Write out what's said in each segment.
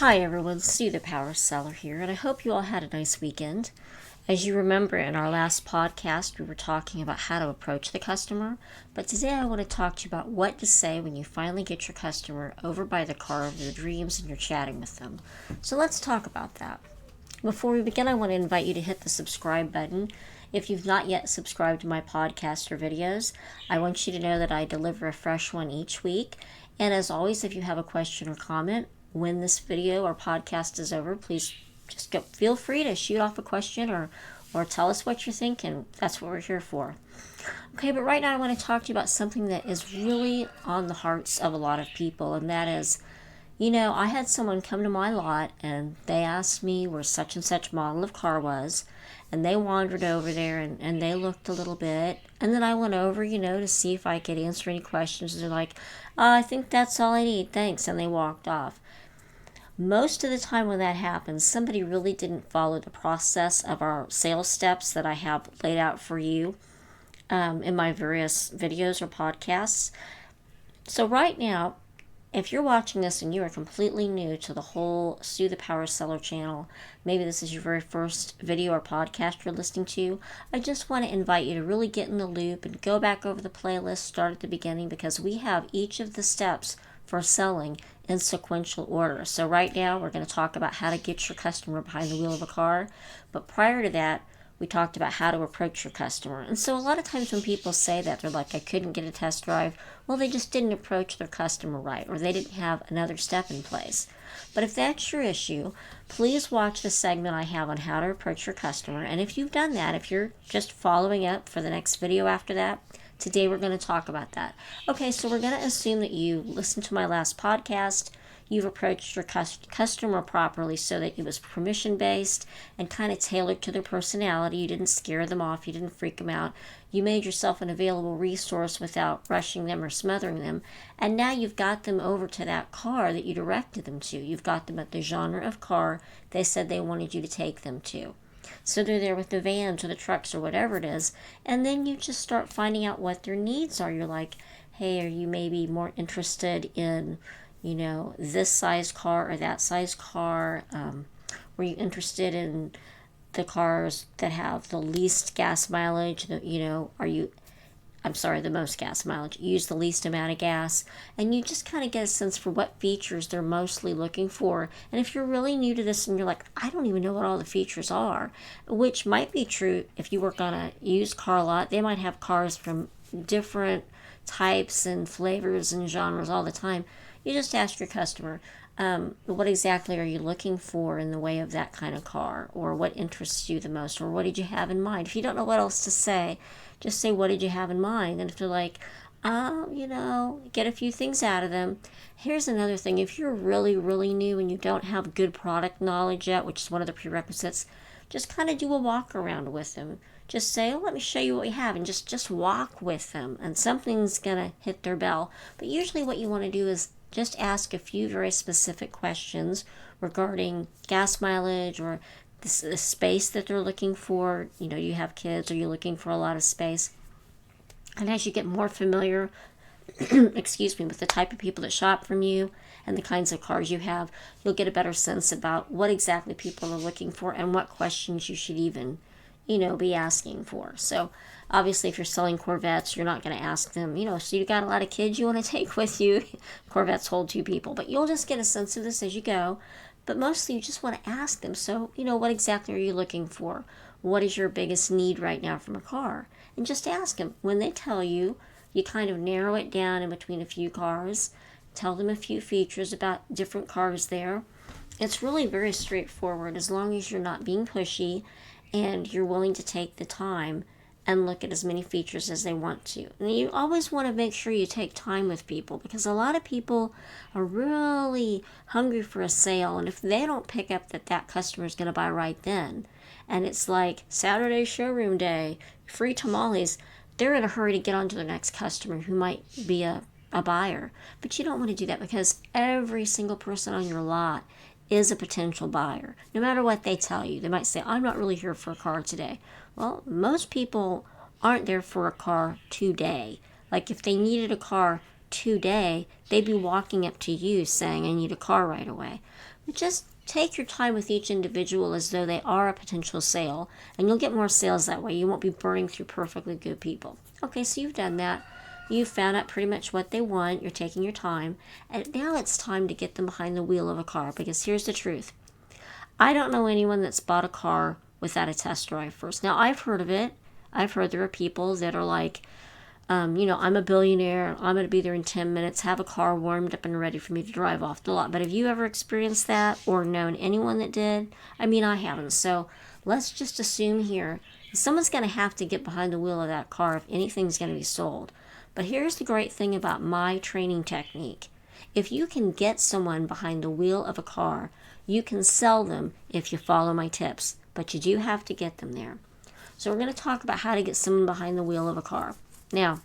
Hi everyone, Sue the Power Seller here, and I hope you all had a nice weekend. As you remember, in our last podcast, we were talking about how to approach the customer, but today I want to talk to you about what to say when you finally get your customer over by the car of their dreams and you're chatting with them. So let's talk about that. Before we begin, I want to invite you to hit the subscribe button. If you've not yet subscribed to my podcast or videos, I want you to know that I deliver a fresh one each week. And as always, if you have a question or comment, when this video or podcast is over, please just feel free to shoot off a question or tell us what you're thinking. That's what we're here for. Okay, but right now I want to talk to you about something that is really on the hearts of a lot of people, and that is, I had someone come to my lot and they asked me where such and such model of car was, and they wandered over there and they looked a little bit, and then I went over, to see if I could answer any questions. They're like, I think that's all I need, thanks, and they walked off. Most of the time when that happens, somebody really didn't follow the process of our sales steps that I have laid out for you in my various videos or podcasts. So right now, if you're watching this and you are completely new to the whole Sue the Power Seller channel, maybe this is your very first video or podcast you're listening to, I just want to invite you to really get in the loop and go back over the playlist, start at the beginning, because we have each of the steps for selling in sequential order. So right now we're going to talk about how to get your customer behind the wheel of a car, but prior to that, we talked about how to approach your customer. And so a lot of times when people say that, they're like, I couldn't get a test drive. Well, they just didn't approach their customer right, or they didn't have another step in place. But if that's your issue, please watch the segment I have on how to approach your customer. And if you've done that, if you're just following up for the next video after that, today we're going to talk about that. Okay, so we're going to assume that you listened to my last podcast. You've approached your customer properly so that it was permission-based and kind of tailored to their personality. You didn't scare them off. You didn't freak them out. You made yourself an available resource without rushing them or smothering them. And now you've got them over to that car that you directed them to. You've got them at the genre of car they said they wanted you to take them to. So they're there with the vans or the trucks or whatever it is. And then you just start finding out what their needs are. You're like, hey, are you maybe more interested in this size car or that size car? Were you interested in the cars that have the least gas mileage? The most gas mileage. Use the least amount of gas. And you just kind of get a sense for what features they're mostly looking for. And if you're really new to this and you're like, I don't even know what all the features are, which might be true if you work on a used car lot. They might have cars from different types and flavors and genres all the time. You just ask your customer, what exactly are you looking for in the way of that kind of car? Or what interests you the most? Or what did you have in mind? If you don't know what else to say, just say, what did you have in mind? And if they're like, get a few things out of them. Here's another thing. If you're really, really new and you don't have good product knowledge yet, which is one of the prerequisites, just kind of do a walk around with them. Just say, let me show you what we have, and just walk with them, and something's going to hit their bell. But usually what you want to do is just ask a few very specific questions regarding gas mileage or the space that they're looking for. You have kids, or you're looking for a lot of space. And as you get more familiar, with the type of people that shop from you and the kinds of cars you have, you'll get a better sense about what exactly people are looking for and what questions you should even be asking for. So obviously if you're selling Corvettes, you're not going to ask them, so you got a lot of kids you want to take with you. Corvettes hold 2 people, but you'll just get a sense of this as you go. But mostly you just want to ask them, so, what exactly are you looking for? What is your biggest need right now from a car? And just ask them. When they tell you, you kind of narrow it down in between a few cars, tell them a few features about different cars there. It's really very straightforward as long as you're not being pushy and you're willing to take the time and look at as many features as they want to. And you always want to make sure you take time with people, because a lot of people are really hungry for a sale, and if they don't pick up that customer is going to buy right then, and it's like Saturday showroom day, free tamales, they're in a hurry to get on to the next customer who might be a buyer. But you don't want to do that, because every single person on your lot is a potential buyer, no matter what they tell you. They might say, I'm not really here for a car today. Well, most people aren't there for a car today. Like if they needed a car today, they'd be walking up to you saying, I need a car right away. But just take your time with each individual as though they are a potential sale, and you'll get more sales that way. You won't be burning through perfectly good people. Okay, so you've done that. You've found out pretty much what they want. You're taking your time. And now it's time to get them behind the wheel of a car, because here's the truth. I don't know anyone that's bought a car without a test drive first. Now, I've heard of it. I've heard there are people that are like, I'm a billionaire. I'm going to be there in 10 minutes, have a car warmed up and ready for me to drive off the lot. But have you ever experienced that or known anyone that did? I mean, I haven't. So let's just assume here someone's going to have to get behind the wheel of that car if anything's going to be sold. But here's the great thing about my training technique. If you can get someone behind the wheel of a car, you can sell them if you follow my tips. But you do have to get them there. So we're going to talk about how to get someone behind the wheel of a car. Now,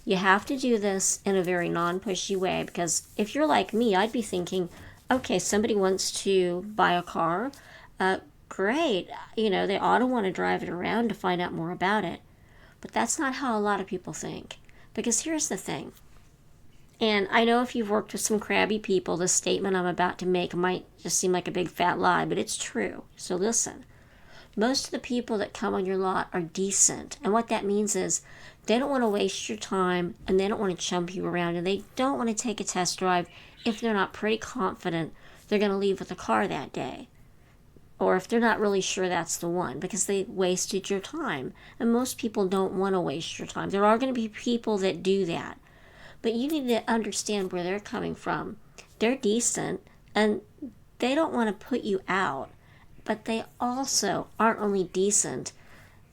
you have to do this in a very non-pushy way, because if you're like me, I'd be thinking, okay, somebody wants to buy a car. Great. They ought to want to drive it around to find out more about it. But that's not how a lot of people think. Because here's the thing. And I know if you've worked with some crabby people, the statement I'm about to make might just seem like a big fat lie, but it's true. So listen. Most of the people that come on your lot are decent. And what that means is they don't want to waste your time, and they don't want to chump you around, and they don't want to take a test drive if they're not pretty confident they're going to leave with a car that day. Or if they're not really sure that's the one, because they wasted your time. And most people don't want to waste your time. There are going to be people that do that. But you need to understand where they're coming from. They're decent, and they don't want to put you out. But they also aren't only decent.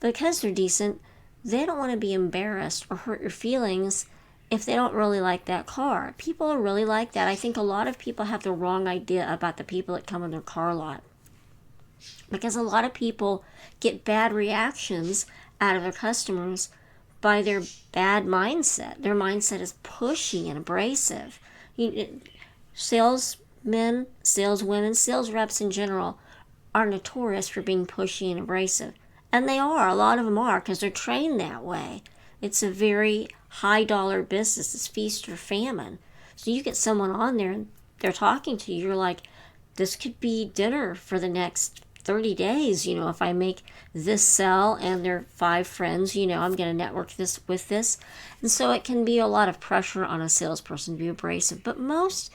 Because they're decent, they don't want to be embarrassed or hurt your feelings if they don't really like that car. People are really like that. I think a lot of people have the wrong idea about the people that come on their car lot. Because a lot of people get bad reactions out of their customers by their bad mindset. Their mindset is pushy and abrasive. Salesmen, saleswomen, sales reps in general are notorious for being pushy and abrasive. And they are. A lot of them are, because they're trained that way. It's a very high dollar business. It's feast or famine. So you get someone on there and they're talking to you. You're like, this could be dinner for the next 30 days. If I make this sell and they're 5 friends, I'm going to network this with this. And so it can be a lot of pressure on a salesperson to be abrasive. But most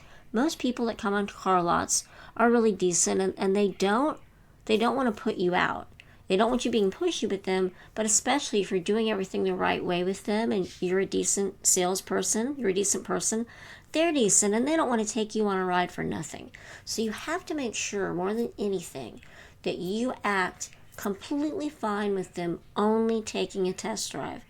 people that come onto car lots are really decent, and they don't want to put you out. They don't want you being pushy with them, but especially if you're doing everything the right way with them and you're a decent salesperson, you're a decent person, they're decent, and they don't want to take you on a ride for nothing. So you have to make sure, more than anything, that you act completely fine with them only taking a test drive.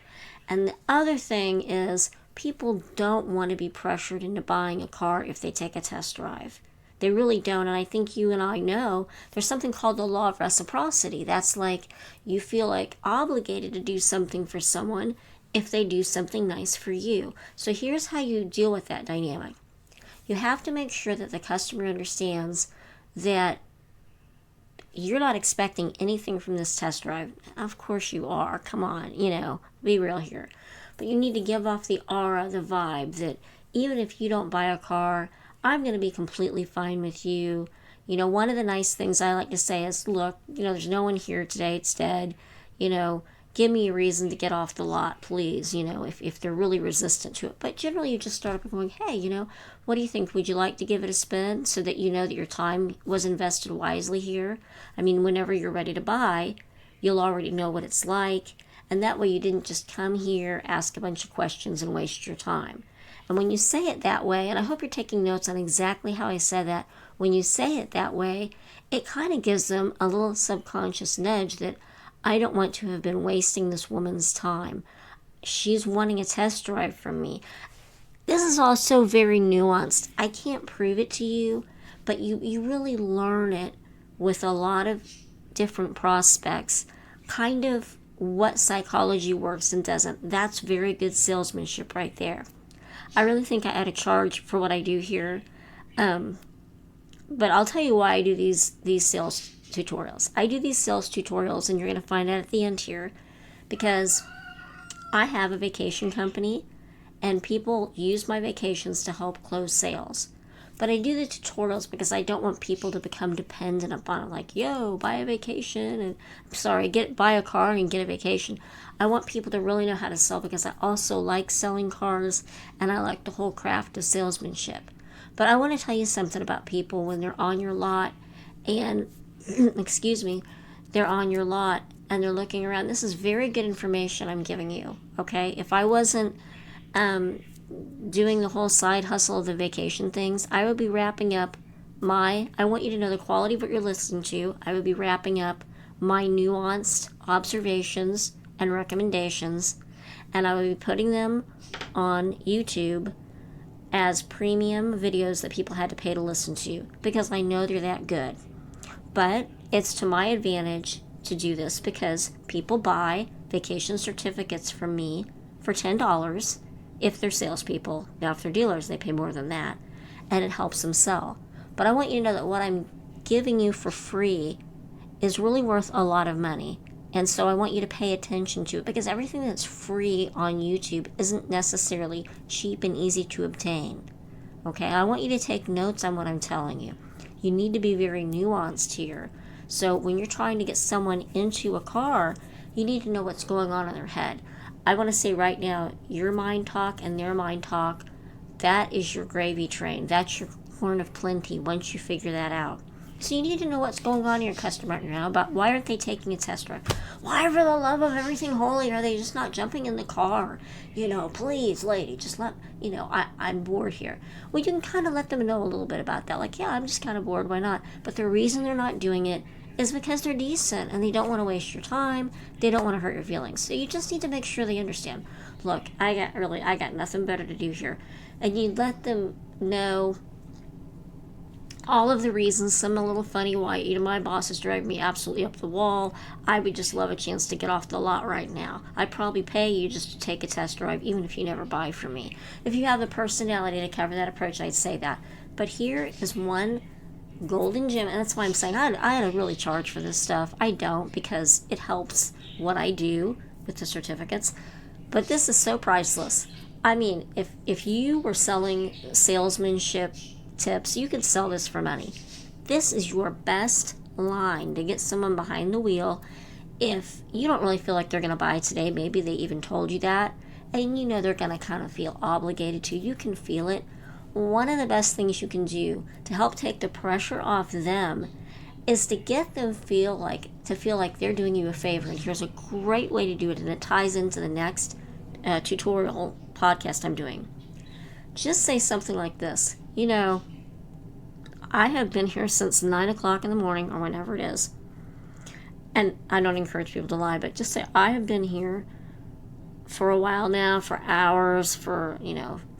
And the other thing is, people don't want to be pressured into buying a car if they take a test drive. They really don't. And I think you and I know there's something called the law of reciprocity. That's like you feel like obligated to do something for someone if they do something nice for you. So here's how you deal with that dynamic. You have to make sure that the customer understands that you're not expecting anything from this test drive. Of course you are. Come on, be real here. But you need to give off the aura, the vibe that even if you don't buy a car, I'm going to be completely fine with you. One of the nice things I like to say is, look, there's no one here today. It's dead. Give me a reason to get off the lot, please, if they're really resistant to it. But generally you just start up and going, hey, what do you think? Would you like to give it a spin so that you know that your time was invested wisely here? I mean, whenever you're ready to buy, you'll already know what it's like. And that way you didn't just come here, ask a bunch of questions, and waste your time. And when you say it that way, and I hope you're taking notes on exactly how I said that, when you say it that way, it kind of gives them a little subconscious nudge that I don't want to have been wasting this woman's time. She's wanting a test drive from me. This is also very nuanced. I can't prove it to you, but you really learn it with a lot of different prospects, kind of what psychology works and doesn't. That's very good salesmanship right there. I really think I ought to charge for what I do here. But I'll tell you why I do these sales tutorials. I do these sales tutorials, and you're going to find out at the end here, because I have a vacation company, and people use my vacations to help close sales. But I do the tutorials because I don't want people to become dependent upon it. Like, yo, buy a vacation and buy a car and get a vacation. I want people to really know how to sell because I also like selling cars and I like the whole craft of salesmanship. But I want to tell you something about people when they're on your lot and, excuse me, they're on your lot and they're looking around. This is very good information I'm giving you, okay? If I wasn't doing the whole side hustle of the vacation things, I would be wrapping up I want you to know the quality of what you're listening to. I would be wrapping up my nuanced observations and recommendations, and I would be putting them on YouTube as premium videos that people had to pay to listen to because I know they're that good. But it's to my advantage to do this because people buy vacation certificates from me for $10 if they're salespeople. Now, if they're dealers, they pay more than that, and it helps them sell. But I want you to know that what I'm giving you for free is really worth a lot of money. And so I want you to pay attention to it because everything that's free on YouTube isn't necessarily cheap and easy to obtain. Okay, I want you to take notes on what I'm telling you. You need to be very nuanced here. So when you're trying to get someone into a car, you need to know what's going on in their head. I want to say right now, your mind talk and their mind talk, that is your gravy train. That's your horn of plenty once you figure that out. So you need to know what's going on in your customer right now about why aren't they taking a test drive? Why, for the love of everything holy, are they just not jumping in the car? Please, lady, just I'm bored here. Well, you can kind of let them know a little bit about that. Like, yeah, I'm just kind of bored. Why not? But the reason they're not doing it is because they're decent and they don't want to waste your time. They don't want to hurt your feelings. So you just need to make sure they understand. Look, I got nothing better to do here. And you let them know all of the reasons, some a little funny why my boss is driving me absolutely up the wall. I would just love a chance to get off the lot right now. I'd probably pay you just to take a test drive, even if you never buy from me. If you have the personality to cover that approach, I'd say that. But here is one golden gem, and that's why I'm saying I don't really charge for this stuff. I don't, because it helps what I do with the certificates. But this is so priceless. I mean, if you were selling salesmanship tips, you could sell this for money. This is your best line to get someone behind the wheel. If you don't really feel like they're going to buy today, maybe they even told you that, and they're going to kind of feel obligated to, you can feel it. One of the best things you can do to help take the pressure off them is to get them feel like they're doing you a favor. And here's a great way to do it, and it ties into the next tutorial podcast I'm doing. Just say something like this. I have been here since 9 o'clock in the morning or whenever it is. And I don't encourage people to lie, but just say, I have been here for a while now, for hours, for,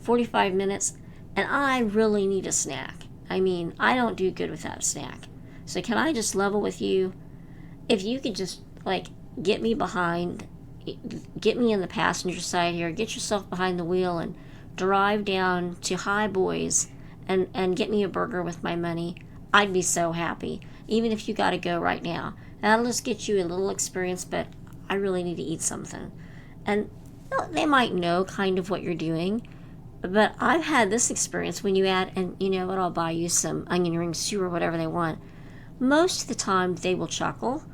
45 minutes, and I really need a snack. I mean, I don't do good without a snack. So can I just level with you? If you could just, get me in the passenger side here, get yourself behind the wheel and drive down to High Boys and get me a burger with my money, I'd be so happy. Even if you got to go right now. That'll just get you a little experience, but I really need to eat something. And they might know kind of what you're doing, but I've had this experience when you add, and you know what, I'll buy you some onion ring stew or whatever they want. Most of the time they will chuckle,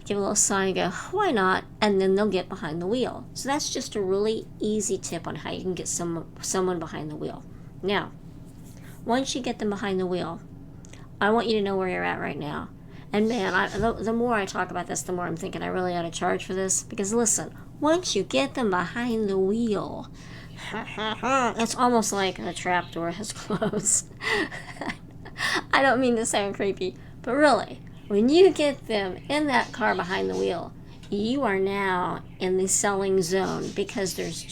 give a little sigh and go, why not? And then they'll get behind the wheel. So that's just a really easy tip on how you can get someone behind the wheel. Now, once you get them behind the wheel, I want you to know where you're at right now. And man, the more I talk about this, the more I'm thinking I really ought to charge for this. Because listen, once you get them behind the wheel, it's almost like a trapdoor has closed. I don't mean to sound creepy, but really, when you get them in that car behind the wheel, you are now in the selling zone because there's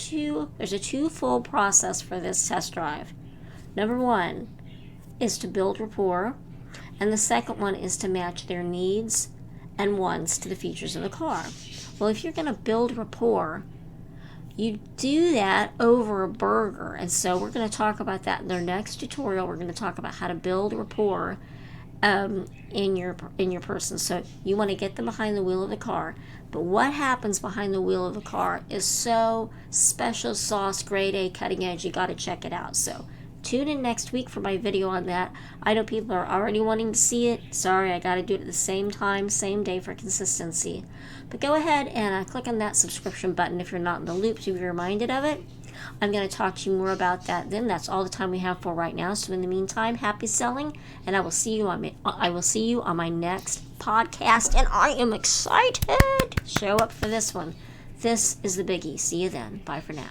a twofold process for this test drive. Number one is to build rapport, and the second one is to match their needs and wants to the features of the car. Well, if you're going to build rapport, you do that over a burger, and so we're going to talk about that in our next tutorial. We're going to talk about how to build rapport in your person. So you want to get them behind the wheel of the car. But what happens behind the wheel of the car is so special sauce, grade A, cutting edge. You got to check it out. So tune in next week for my video on that. I know people are already wanting to see it. Sorry, I got to do it at the same time, same day for consistency. But go ahead and click on that subscription button if you're not in the loop to be reminded of it. I'm going to talk to you more about that then. That's all the time we have for right now. So in the meantime, happy selling, and I will see you on my next podcast. And I am excited. Show up for this one. This is the biggie. See you then. Bye for now.